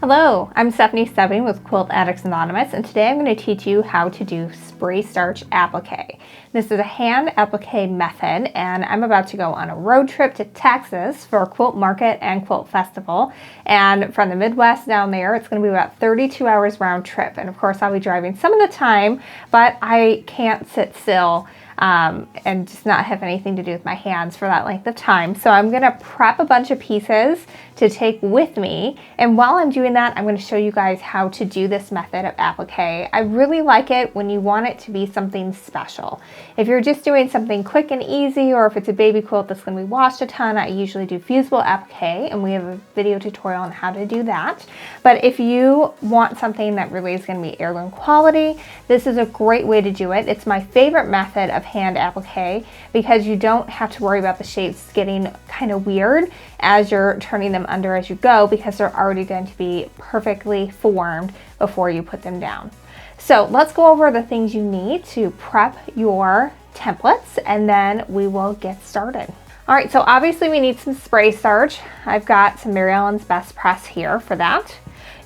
Hello, I'm Stephanie Soebbing with Quilt Addicts Anonymous, and today I'm going to teach you how to do spray starch applique. This is a hand applique method, and I'm about to go on a road trip to Texas for a quilt market and quilt festival. And from the Midwest down there, it's going to be about 32 hours round trip. And of course, I'll be driving some of the time, but I can't sit still and just not have anything to do with my hands for that length of time. So I'm going to prep a bunch of pieces to take with me, and while I'm doing that, I'm going to show you guys how to do this method of applique. I really like it when you want it to be something special. If you're just doing something quick and easy, or if it's a baby quilt that's going to be washed a ton, I usually do fusible applique, and we have a video tutorial on how to do that. But if you want something that really is going to be heirloom quality, this is a great way to do it. It's my favorite method of hand applique because you don't have to worry about the shapes getting kind of weird as you're turning them under as you go, because they're already going to be perfectly formed before you put them down. So let's go over the things you need to prep your templates, and then we will get started. All right, so obviously we need some spray starch. I've got some Mary Ellen's Best Press here for that.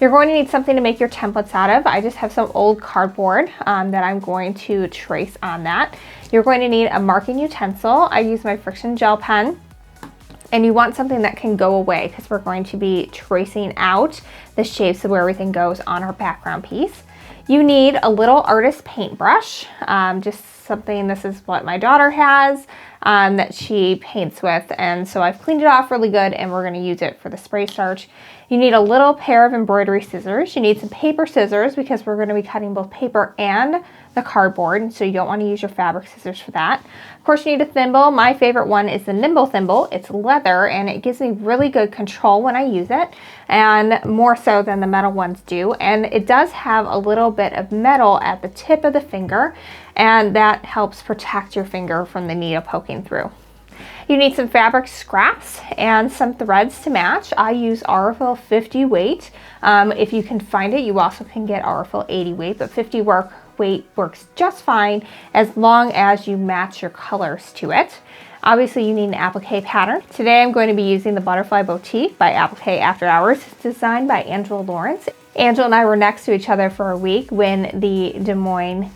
You're going to need something to make your templates out of. I just have some old cardboard that I'm going to trace on that. You're going to need a marking utensil. I use my friction gel pen. And you want something that can go away because we're going to be tracing out the shapes of where everything goes on our background piece. You need a little artist paintbrush, just something, this is what my daughter has that she paints with, and so I've cleaned it off really good, and we're going to use it for the spray starch. You need a little pair of embroidery scissors. You need some paper scissors because we're going to be cutting both paper and the cardboard, so you don't want to use your fabric scissors for that. Of course, you need a thimble. My favorite one is the Nimble thimble. It's leather, and it gives me really good control when I use it, and more so than the metal ones do. And it does have a little bit of metal at the tip of the finger, and that helps protect your finger from the needle poking through. You need some fabric scraps and some threads to match. I use Aurifil 50 weight. If you can find it, you also can get Aurifil 80 weight, but 50 weight works just fine as long as you match your colors to it. Obviously, you need an applique pattern. Today, I'm going to be using the Butterfly Boutique by Appliqué After Hours. It's designed by Angela Lawrence. Angela and I were next to each other for a week when the Des Moines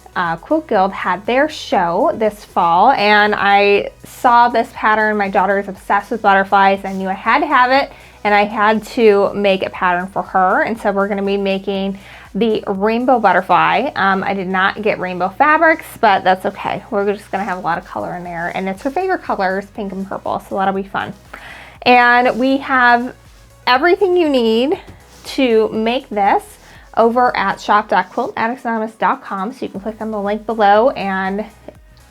Quilt Guild had their show this fall, and I saw this pattern. My daughter is obsessed with butterflies. I knew I had to have it, and I had to make a pattern for her, and so we're going to be making the rainbow butterfly. I did not get rainbow fabrics, but that's okay. We're just going to have a lot of color in there, and it's her favorite colors, pink and purple, so that'll be fun. And we have everything you need to make this over at shop.quiltaddictsanonymous.com, so you can click on the link below and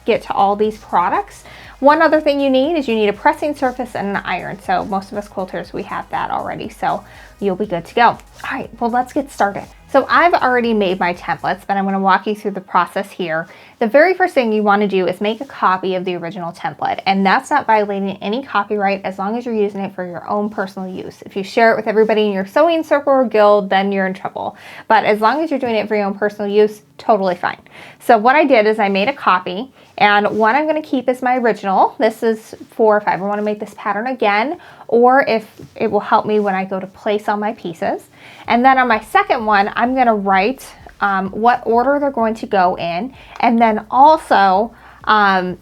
get to all these products. One other thing you need is you need a pressing surface and an iron. So most of us quilters, we have that already, so you'll be good to go. All right, well, let's get started. So I've already made my templates, but I'm going to walk you through the process here. The very first thing you want to do is make a copy of the original template, and that's not violating any copyright as long as you're using it for your own personal use. If you share it with everybody in your sewing circle or guild, then you're in trouble. But as long as you're doing it for your own personal use, totally fine. So what I did is I made a copy, and one I'm going to keep is my original. This is for if I ever want to make this pattern again, or if it will help me when I go to place all my pieces. And then on my second one, I'm going to write what order they're going to go in, and then also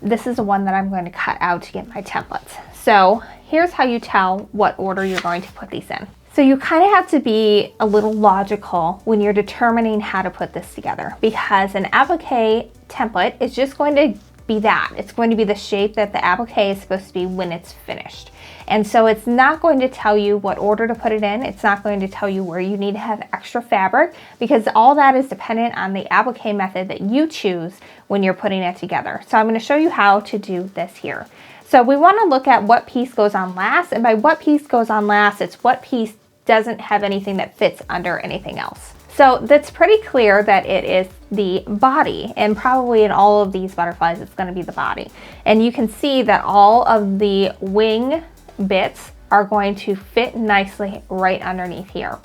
this is the one that I'm going to cut out to get my templates. So here's how you tell what order you're going to put these in. So you kind of have to be a little logical when you're determining how to put this together, because an applique template is just going to be that. It's going to be the shape that the applique is supposed to be when it's finished. And so it's not going to tell you what order to put it in. It's not going to tell you where you need to have extra fabric, because all that is dependent on the applique method that you choose when you're putting it together. So I'm going to show you how to do this here. So we want to look at what piece goes on last, and by what piece goes on last, it's what piece doesn't have anything that fits under anything else. So that's pretty clear that it is the body, and probably in all of these butterflies, it's going to be the body. And you can see that all of the wing bits are going to fit nicely right underneath here.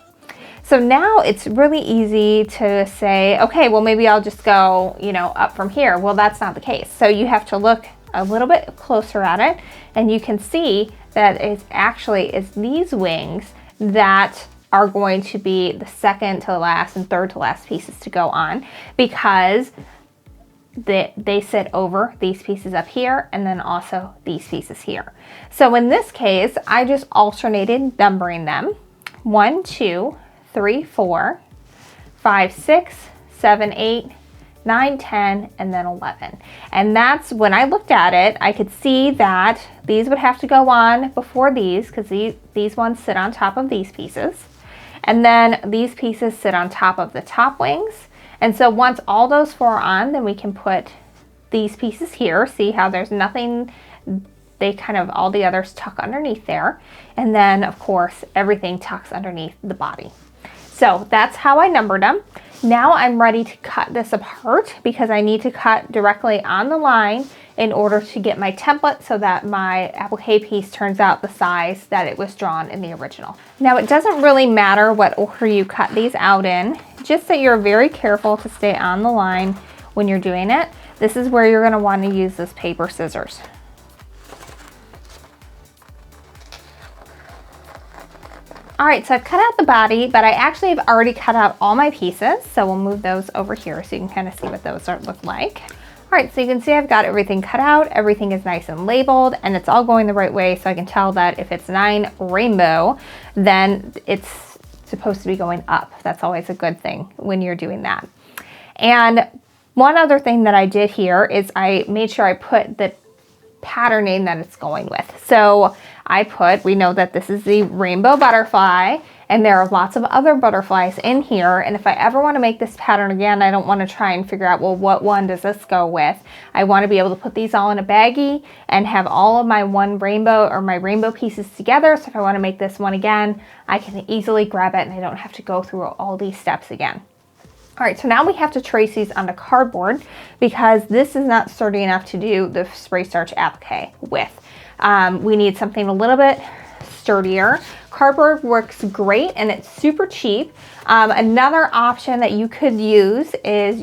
So now it's really easy to say, okay, well, maybe I'll just go, up from here. Well, that's not the case. So you have to look a little bit closer at it, and you can see that it actually is these wings that are going to be the second to last and third to last pieces to go on, because they sit over these pieces up here and then also these pieces here. So in this case, I just alternated numbering them. 1, 2, 3, 4, 5, 6, 7, 8, 9, 10, and then 11. And that's when I looked at it, I could see that these would have to go on before these, because these ones sit on top of these pieces. And then these pieces sit on top of the top wings. And so once all those 4 are on, then we can put these pieces here. See how there's nothing, they kind of, all the others tuck underneath there. And then of course, everything tucks underneath the body. So that's how I numbered them. Now I'm ready to cut this apart, because I need to cut directly on the line in order to get my template so that my applique piece turns out the size that it was drawn in the original. Now it doesn't really matter what order you cut these out in, just that you're very careful to stay on the line when you're doing it. This is where you're going to want to use this paper scissors. All right, so I've cut out the body, but I actually have already cut out all my pieces. So we'll move those over here so you can kind of see what those look like. All right, so you can see I've got everything cut out. Everything is nice and labeled, and it's all going the right way. So I can tell that if it's 9 rainbow, then it's supposed to be going up. That's always a good thing when you're doing that. And one other thing that I did here is I made sure I put the patterning that it's going with. So we know that this is the rainbow butterfly, and there are lots of other butterflies in here. And if I ever want to make this pattern again, I don't want to try and figure out, well, what one does this go with? I want to be able to put these all in a baggie and have all of my my rainbow pieces together. So if I want to make this one again, I can easily grab it and I don't have to go through all these steps again. All right, so now we have to trace these onto cardboard, because this is not sturdy enough to do the spray starch applique with. We need something a little bit sturdier. Cardboard works great and it's super cheap. Another option that you could use is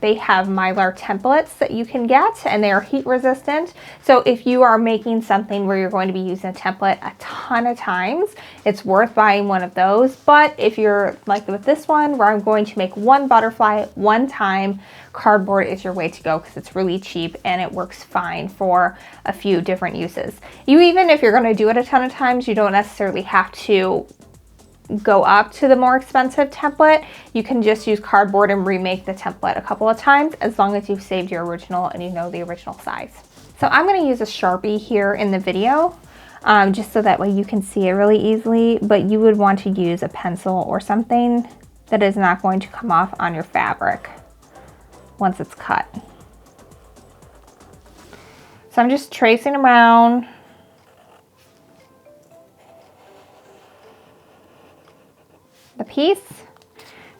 they have Mylar templates that you can get, and they are heat resistant. So if you are making something where you're going to be using a template a ton of times, it's worth buying one of those. But if you're like with this one, where I'm going to make one butterfly one time, cardboard is your way to go, because it's really cheap and it works fine for a few different uses. Even if you're going to do it a ton of times, you don't necessarily have to go up to the more expensive template. You can just use cardboard and remake the template a couple of times, as long as you've saved your original and you know the original size. So I'm going to use a Sharpie here in the video, just so that way you can see it really easily, but you would want to use a pencil or something that is not going to come off on your fabric once it's cut. So I'm just tracing around. The piece.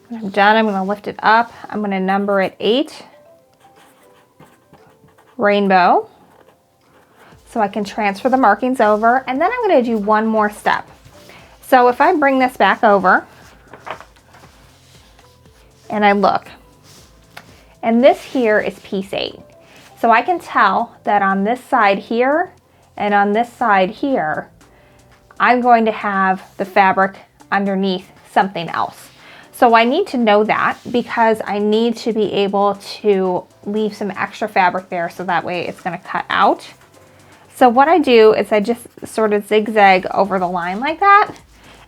When I'm done, I'm going to lift it up. I'm going to number it 8 rainbow, so I can transfer the markings over, and then I'm going to do one more step. So if I bring this back over and I look, and this here is piece 8. So I can tell that on this side here and on this side here, I'm going to have the fabric underneath something else. So I need to know that, because I need to be able to leave some extra fabric there, so that way it's going to cut out. So what I do is I just sort of zigzag over the line like that.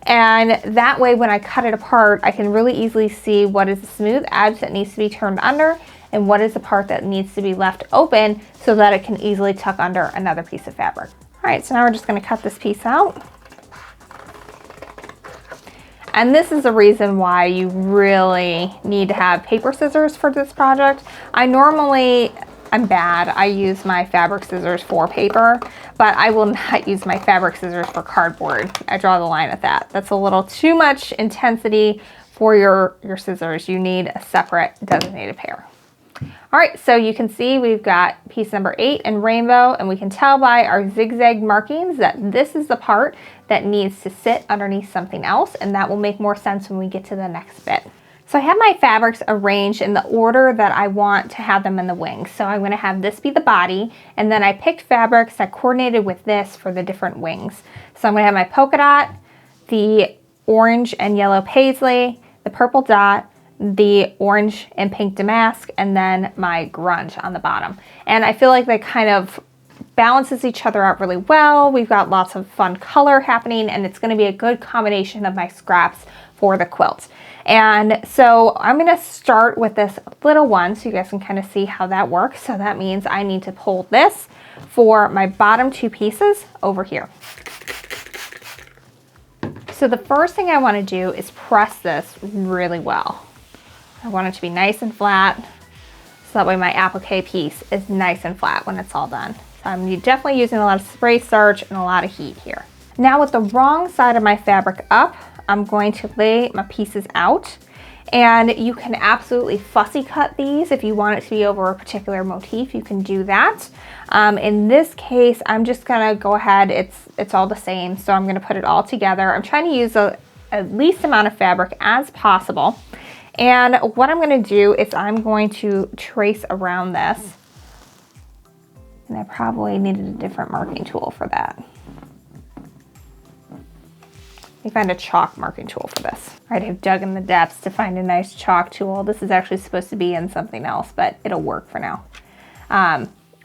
And that way when I cut it apart, I can really easily see what is the smooth edge that needs to be turned under and what is the part that needs to be left open, so that it can easily tuck under another piece of fabric. All right, so now we're just going to cut this piece out. And this is the reason why you really need to have paper scissors for this project. I'm bad. I use my fabric scissors for paper, but I will not use my fabric scissors for cardboard. I draw the line at that. That's a little too much intensity for your scissors. You need a separate designated pair. All right, so you can see we've got piece number 8 in rainbow, and we can tell by our zigzag markings that this is the part that needs to sit underneath something else, and that will make more sense when we get to the next bit. So I have my fabrics arranged in the order that I want to have them in the wings. So I'm going to have this be the body, and then I picked fabrics that coordinated with this for the different wings. So I'm going to have my polka dot, the orange and yellow paisley, the purple dot, the orange and pink damask, and then my grunge on the bottom. And I feel like they kind of balances each other out really well. We've got lots of fun color happening, and it's going to be a good combination of my scraps for the quilt. And so I'm going to start with this little one so you guys can kind of see how that works. So that means I need to pull this for my bottom two pieces over here. So the first thing I want to do is press this really well. I want it to be nice and flat, so that way my applique piece is nice and flat when it's all done. So I'm definitely using a lot of spray starch and a lot of heat here. Now with the wrong side of my fabric up, I'm going to lay my pieces out, and you can absolutely fussy cut these if you want it to be over a particular motif. You can do that. In this case, I'm just gonna go ahead, it's all the same, so I'm gonna put it all together. I'm trying to use the least amount of fabric as possible. And what I'm gonna do is I'm going to trace around this. And I probably needed a different marking tool for that. Let me find a chalk marking tool for this. All right, I've dug in the depths to find a nice chalk tool. This is actually supposed to be in something else, but it'll work for now.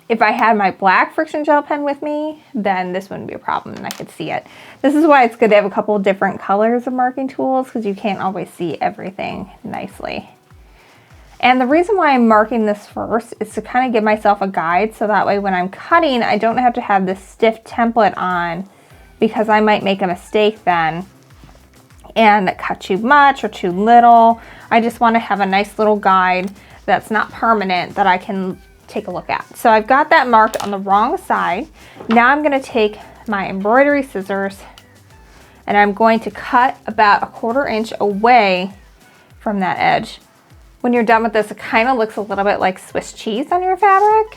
If I had my black friction gel pen with me, then this wouldn't be a problem and I could see it. This is why it's good to have a couple of different colors of marking tools, because you can't always see everything nicely. And the reason why I'm marking this first is to kind of give myself a guide, so that way when I'm cutting, I don't have to have this stiff template on, because I might make a mistake then and cut too much or too little. I just want to have a nice little guide that's not permanent that I can take a look at. So I've got that marked on the wrong side. Now I'm going to take my embroidery scissors and I'm going to cut about 1/4 inch away from that edge. When you're done with this, it kind of looks a little bit like Swiss cheese on your fabric.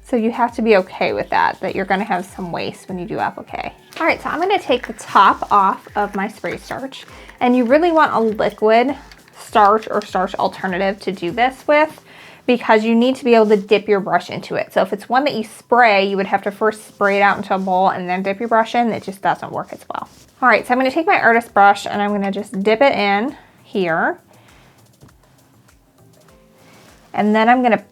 So you have to be okay with that you're going to have some waste when you do applique. All right, so I'm going to take the top off of my spray starch, and you really want a liquid starch or starch alternative to do this with, because you need to be able to dip your brush into it. So if it's one that you spray, you would have to first spray it out into a bowl and then dip your brush in. It just doesn't work as well. All right, so I'm going to take my artist brush and I'm going to just dip it in here. And then I'm going to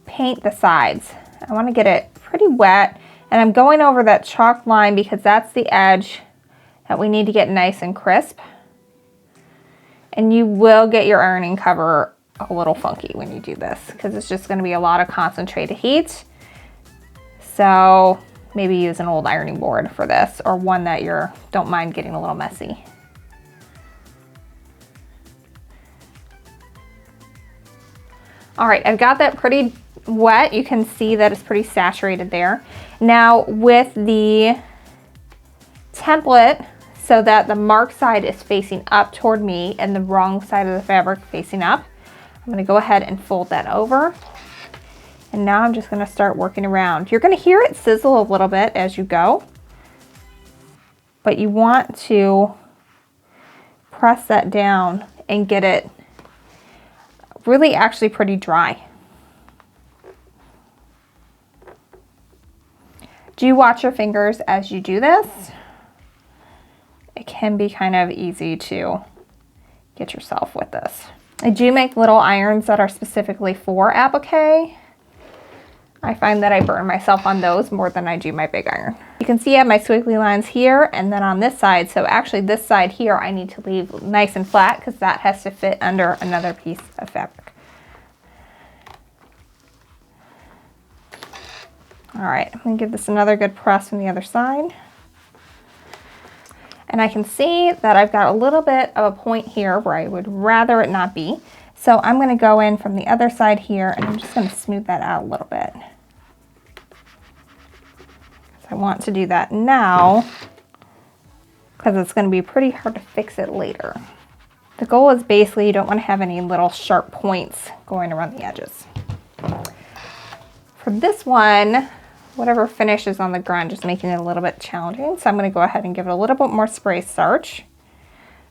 paint the sides. I want to get it pretty wet, and I'm going over that chalk line because that's the edge that we need to get nice and crisp. And you will get your ironing cover a little funky when you do this, because it's just going to be a lot of concentrated heat. So maybe use an old ironing board for this, or one that you don't mind getting a little messy. All right, I've got that pretty wet. You can see that it's pretty saturated there. Now with the template, so that the mark side is facing up toward me and the wrong side of the fabric facing up, I'm going to go ahead and fold that over. And now I'm just going to start working around. You're going to hear it sizzle a little bit as you go, but you want to press that down and get it really actually pretty dry. Do watch your fingers as you do this. It can be kind of easy to get yourself with this. I do make little irons that are specifically for applique. I find that I burn myself on those more than I do my big iron. You can see I have my squiggly lines here and then on this side. So actually this side here I need to leave nice and flat because that has to fit under another piece of fabric. All right, I'm gonna give this another good press from the other side. And I can see that I've got a little bit of a point here where I would rather it not be. So I'm gonna go in from the other side here and I'm just gonna smooth that out a little bit. So I want to do that now because it's gonna be pretty hard to fix it later. The goal is basically you don't wanna have any little sharp points going around the edges. For this one, whatever finish is on the grunge is making it a little bit challenging. So I'm going to go ahead and give it a little bit more spray starch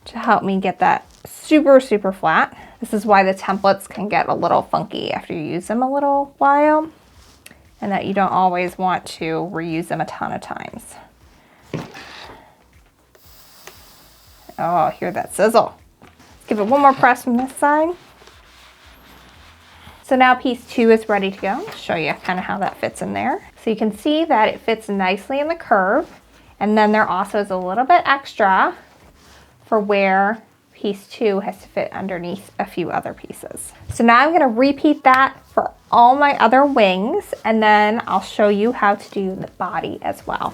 to help me get that super, super flat. This is why the templates can get a little funky after you use them a little while, and that you don't always want to reuse them a ton of times. Oh, hear that sizzle. Let's give it one more press from this side. So now piece 2 is ready to go. I'll show you kind of how that fits in there. So you can see that it fits nicely in the curve. And then there also is a little bit extra for where piece 2 has to fit underneath a few other pieces. So now I'm going to repeat that for all my other wings, and then I'll show you how to do the body as well.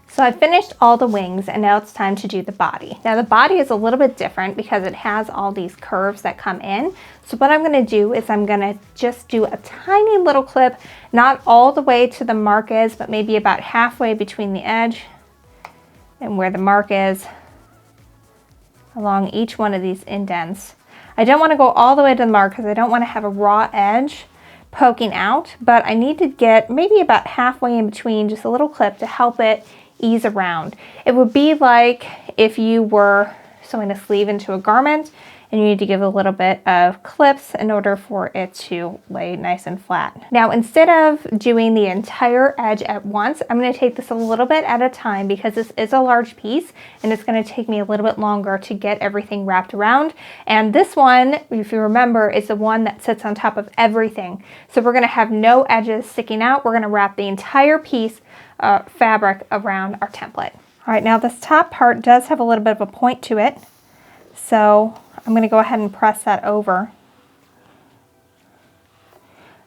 So I finished all the wings, and now it's time to do the body. Now the body is a little bit different because it has all these curves that come in. So what I'm going to do is I'm going to just do a tiny little clip, not all the way to the mark is, but maybe about halfway between the edge and where the mark is along each one of these indents. I don't want to go all the way to the mark because I don't want to have a raw edge poking out, but I need to get maybe about halfway in between, just a little clip to help it ease around. It would be like if you were sewing a sleeve into a garment and you need to give a little bit of clips in order for it to lay nice and flat. Now, instead of doing the entire edge at once, I'm going to take this a little bit at a time because this is a large piece and it's going to take me a little bit longer to get everything wrapped around. And this one, if you remember, is the one that sits on top of everything. So we're going to have no edges sticking out. We're going to wrap the entire piece fabric around our template. All right, now this top part does have a little bit of a point to it, so I'm going to go ahead and press that over.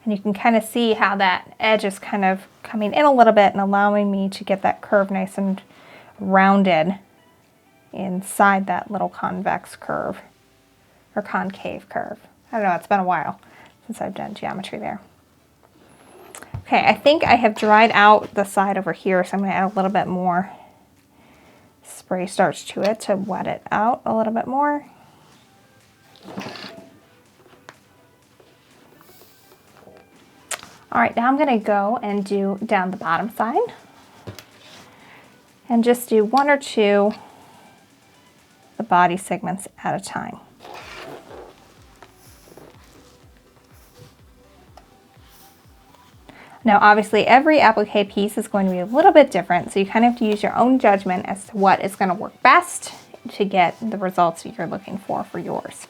And you can kind of see how that edge is kind of coming in a little bit and allowing me to get that curve nice and rounded inside that little convex curve or concave curve. I don't know, it's been a while since I've done geometry there. Okay, I think I have dried out the side over here, so I'm going to add a little bit more spray starch to it to wet it out a little bit more. All right, now I'm going to go and do down the bottom side and just do 1 or 2 the body segments at a time. Now, obviously, every applique piece is going to be a little bit different, so you kind of have to use your own judgment as to what is going to work best to get the results that you're looking for yours.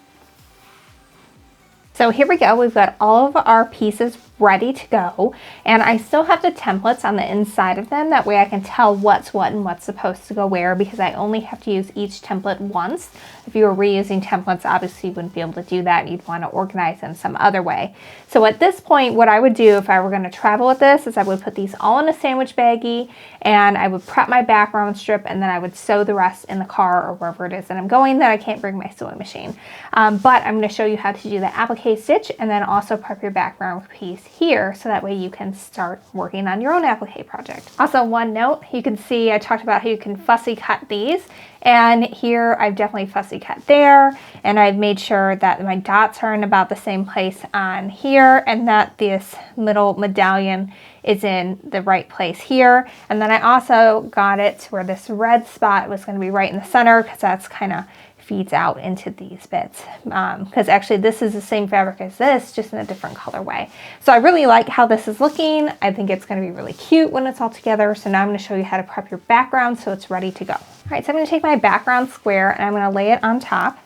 So here we go, we've got all of our pieces ready to go, and I still have the templates on the inside of them. That way I can tell what's what and what's supposed to go where, because I only have to use each template once. If you were reusing templates, obviously you wouldn't be able to do that. You'd want to organize them some other way. So at this point, what I would do if I were going to travel with this is I would put these all in a sandwich baggie, and I would prep my background strip, and then I would sew the rest in the car or wherever it is that I'm going that I can't bring my sewing machine. But I'm going to show you how to do the applique stitch and then also prep your background piece here, so that way you can start working on your own applique project. Also, one note, you can see I talked about how you can fussy cut these, and here I've definitely fussy cut there, and I've made sure that my dots are in about the same place on here, and that this middle medallion is in the right place here. And then I also got it to where this red spot was going to be right in the center, because that's kind of feeds out into these bits, because actually this is the same fabric as this, just in a different colorway. So I really like how this is looking. I think it's going to be really cute when it's all together. So now I'm going to show you how to prep your background so it's ready to go. All right, so I'm going to take my background square and I'm going to lay it on top,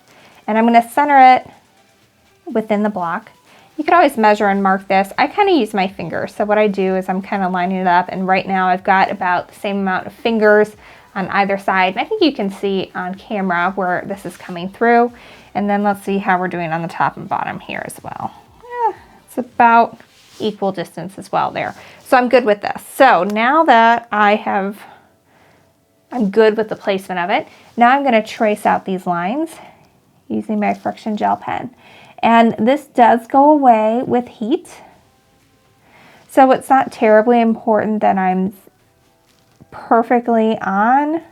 and I'm going to center it within the block. You could always measure and mark this. I kind of use my fingers. So what I do is I'm kind of lining it up, and right now I've got about the same amount of fingers on either side. And I think you can see on camera where this is coming through. And then let's see how we're doing on the top and bottom here as well. Yeah, it's about equal distance as well there. So I'm good with this. So now that I'm good with the placement of it, now I'm going to trace out these lines using my friction gel pen. And this does go away with heat. So it's not terribly important that I'm perfectly on,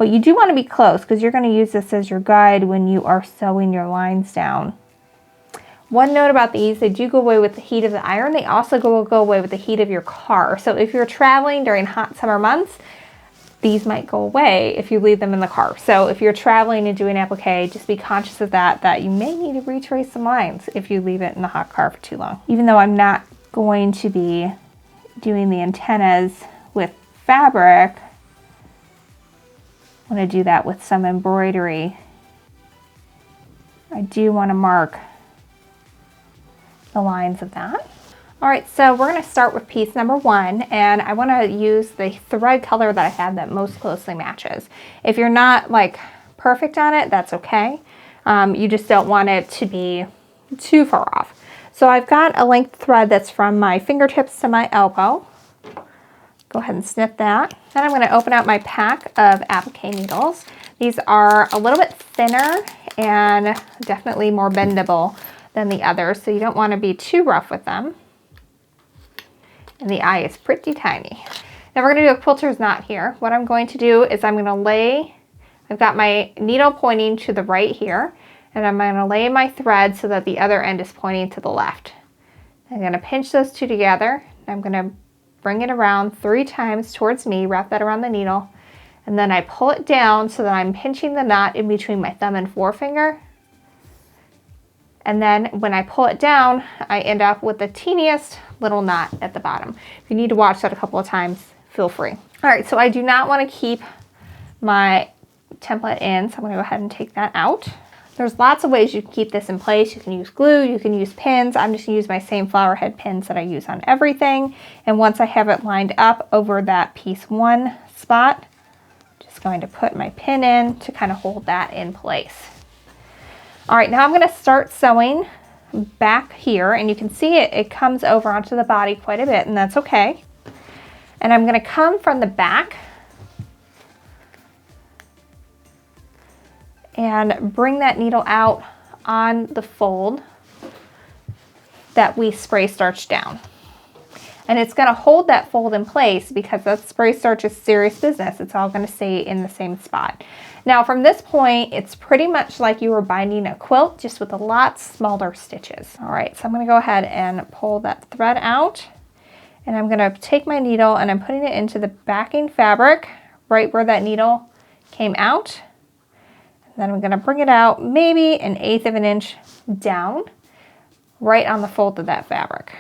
but you do want to be close because you're going to use this as your guide when you are sewing your lines down. One note about these, they do go away with the heat of the iron. They also go away with the heat of your car. So if you're traveling during hot summer months, these might go away if you leave them in the car. So if you're traveling and doing applique, just be conscious of that you may need to retrace some lines if you leave it in the hot car for too long. Even though I'm not going to be doing the antennas with fabric, I'm going to do that with some embroidery. I do want to mark the lines of that. All right, so we're going to start with piece number 1, and I want to use the thread color that I have that most closely matches. If you're not like perfect on it, that's okay. You just don't want it to be too far off. So I've got a length thread that's from my fingertips to my elbow. Go ahead and snip that. Then I'm going to open out my pack of applique needles. These are a little bit thinner and definitely more bendable than the others, so you don't want to be too rough with them. And the eye is pretty tiny. Now we're going to do a quilter's knot here. What I'm going to do is I'm going to lay, I've got my needle pointing to the right here, and I'm going to lay my thread so that the other end is pointing to the left. I'm going to pinch those two together. I'm going to bring it around 3 times towards me, wrap that around the needle, and then I pull it down so that I'm pinching the knot in between my thumb and forefinger. And then when I pull it down, I end up with the teeniest little knot at the bottom. If you need to watch that a couple of times, feel free. All right, so I do not want to keep my template in, so I'm going to go ahead and take that out. There's lots of ways you can keep this in place. You can use glue, you can use pins. I'm just going to use my same flower head pins that I use on everything. And once I have it lined up over that piece 1 spot, just going to put my pin in to kind of hold that in place. All right, now I'm going to start sewing back here, and you can see it comes over onto the body quite a bit, and that's okay. And I'm going to come from the back and bring that needle out on the fold that we spray starch down. And it's going to hold that fold in place because that spray starch is serious business. It's all going to stay in the same spot. Now from this point, it's pretty much like you were binding a quilt, just with a lot smaller stitches. All right, so I'm going to go ahead and pull that thread out, and I'm going to take my needle and I'm putting it into the backing fabric right where that needle came out. And then I'm going to bring it out maybe 1/8 of an inch down, right on the fold of that fabric.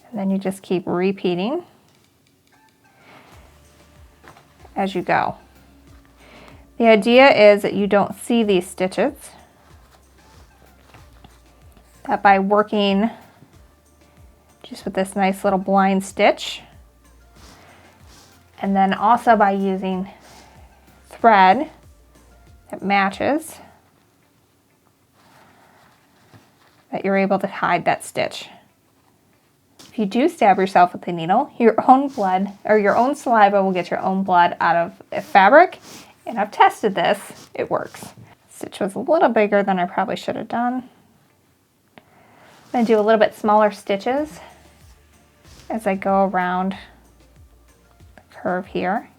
And then you just keep repeating as you go. The idea is that you don't see these stitches, that by working just with this nice little blind stitch, and then also by using thread that matches, that you're able to hide that stitch. If you do stab yourself with the needle, your own blood or your own saliva will get your own blood out of a fabric, and I've tested this, it works. Stitch was a little bigger than I probably should have done. I'm going to do a little bit smaller stitches as I go around the curve here.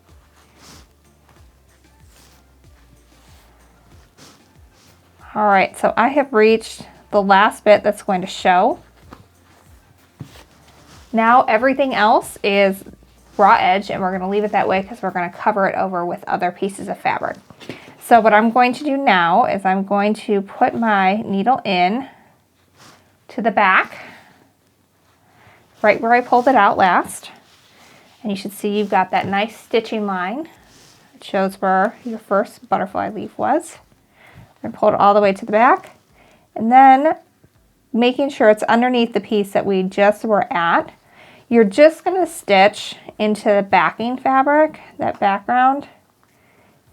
All right, so I have reached the last bit that's going to show. Now everything else is raw edge, and we're going to leave it that way because we're going to cover it over with other pieces of fabric. So what I'm going to do now is I'm going to put my needle in to the back, right where I pulled it out last. And you should see you've got that nice stitching line. It shows where your first butterfly leaf was. And pull it all the way to the back. And then making sure it's underneath the piece that we just were at, you're just going to stitch into the backing fabric, that background.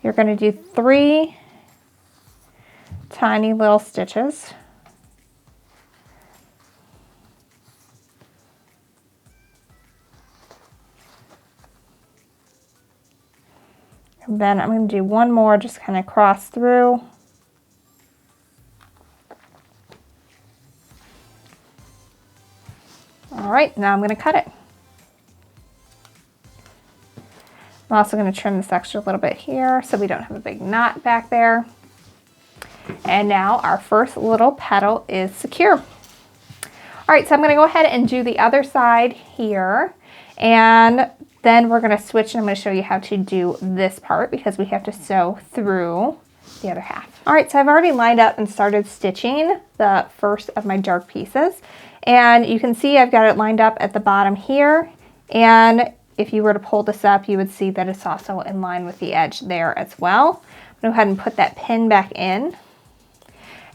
You're going to do 3 tiny little stitches. And then I'm going to do one more, just kind of cross through. All right, now I'm going to cut it. I'm also going to trim this extra little bit here so we don't have a big knot back there. And now our first little petal is secure. All right, so I'm going to go ahead and do the other side here, and then we're going to switch and I'm going to show you how to do this part because we have to sew through the other half. All right, so I've already lined up and started stitching the first of my dark pieces, and you can see I've got it lined up at the bottom here, and if you were to pull this up, you would see that it's also in line with the edge there as well. I'm going to go ahead and put that pin back in.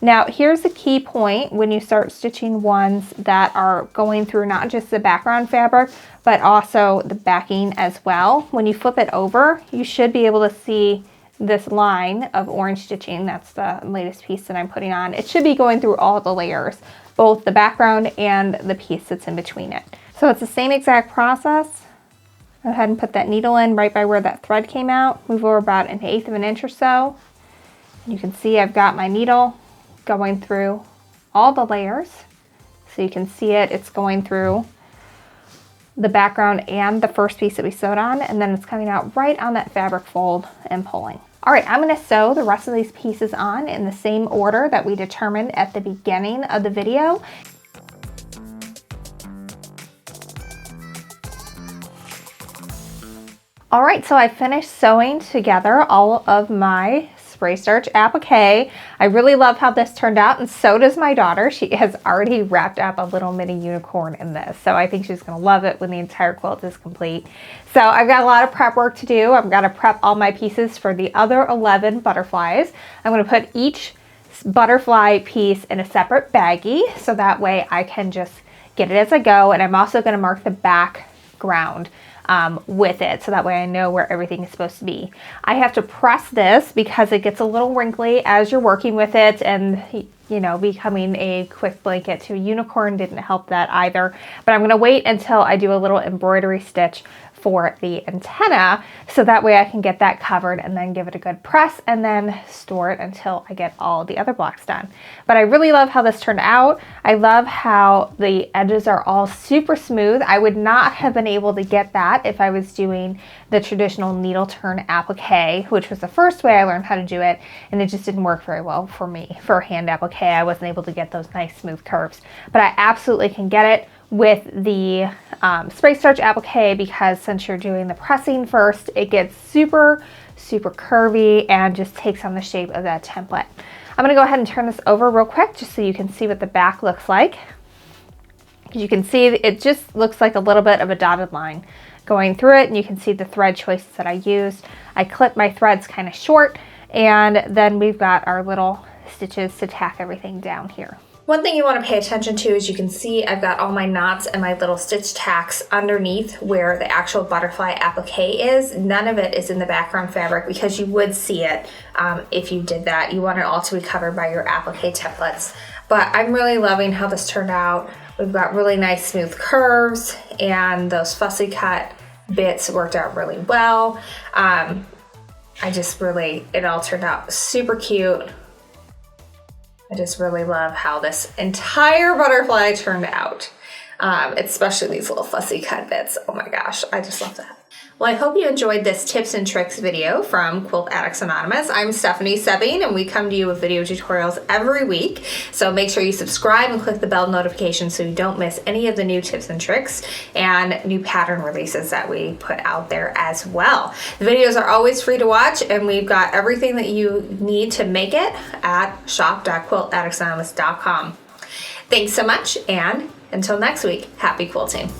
Now, here's the key point when you start stitching ones that are going through not just the background fabric, but also the backing as well. When you flip it over, you should be able to see this line of orange stitching. That's the latest piece that I'm putting on. It should be going through all the layers, both the background and the piece that's in between it. So it's the same exact process. Go ahead and put that needle in right by where that thread came out. Move over about 1/8 of an inch or so. And you can see I've got my needle going through all the layers. So you can see it's going through the background and the first piece that we sewed on, and then it's coming out right on that fabric fold and pulling. All right, I'm going to sew the rest of these pieces on in the same order that we determined at the beginning of the video. All right, so I finished sewing together all of my spray starch applique. I really love how this turned out, and so does my daughter. She has already wrapped up a little mini unicorn in this, so I think she's gonna love it when the entire quilt is complete. So I've got a lot of prep work to do. I've got to prep all my pieces for the other 11 butterflies. I'm gonna put each butterfly piece in a separate baggie, so that way I can just get it as I go, and I'm also gonna mark the background with it, so that way I know where everything is supposed to be. I have to press this because it gets a little wrinkly as you're working with it, and you know, becoming a quick blanket to a unicorn didn't help that either. But I'm gonna wait until I do a little embroidery stitch for the antenna, so that way I can get that covered and then give it a good press and then store it until I get all the other blocks done. But I really love how this turned out. I love how the edges are all super smooth. I would not have been able to get that if I was doing the traditional needle turn applique, which was the first way I learned how to do it, and it just didn't work very well for me. For hand applique, I wasn't able to get those nice smooth curves, but I absolutely can get it with the spray starch applique, because since you're doing the pressing first, it gets super curvy and just takes on the shape of that template. I'm gonna go ahead and turn this over real quick just so you can see what the back looks like. As you can see, it just looks like a little bit of a dotted line going through it, and you can see the thread choices that I used. I clipped my threads kind of short, and then we've got our little stitches to tack everything down here. One thing you want to pay attention to is you can see I've got all my knots and my little stitch tacks underneath where the actual butterfly applique is. None of it is in the background fabric because you would see it if you did that. You want it all to be covered by your applique templates. But I'm really loving how this turned out. We've got really nice smooth curves, and those fussy cut bits worked out really well. It all turned out super cute. I just really love how this entire butterfly turned out, especially these little fussy cut bits. Oh my gosh, I just love that. Well, I hope you enjoyed this tips and tricks video from Quilt Addicts Anonymous. I'm Stephanie Soebbing, and we come to you with video tutorials every week. So make sure you subscribe and click the bell notification so you don't miss any of the new tips and tricks and new pattern releases that we put out there as well. The videos are always free to watch, and we've got everything that you need to make it at shop.quiltaddictsanonymous.com. Thanks so much, and until next week, happy quilting.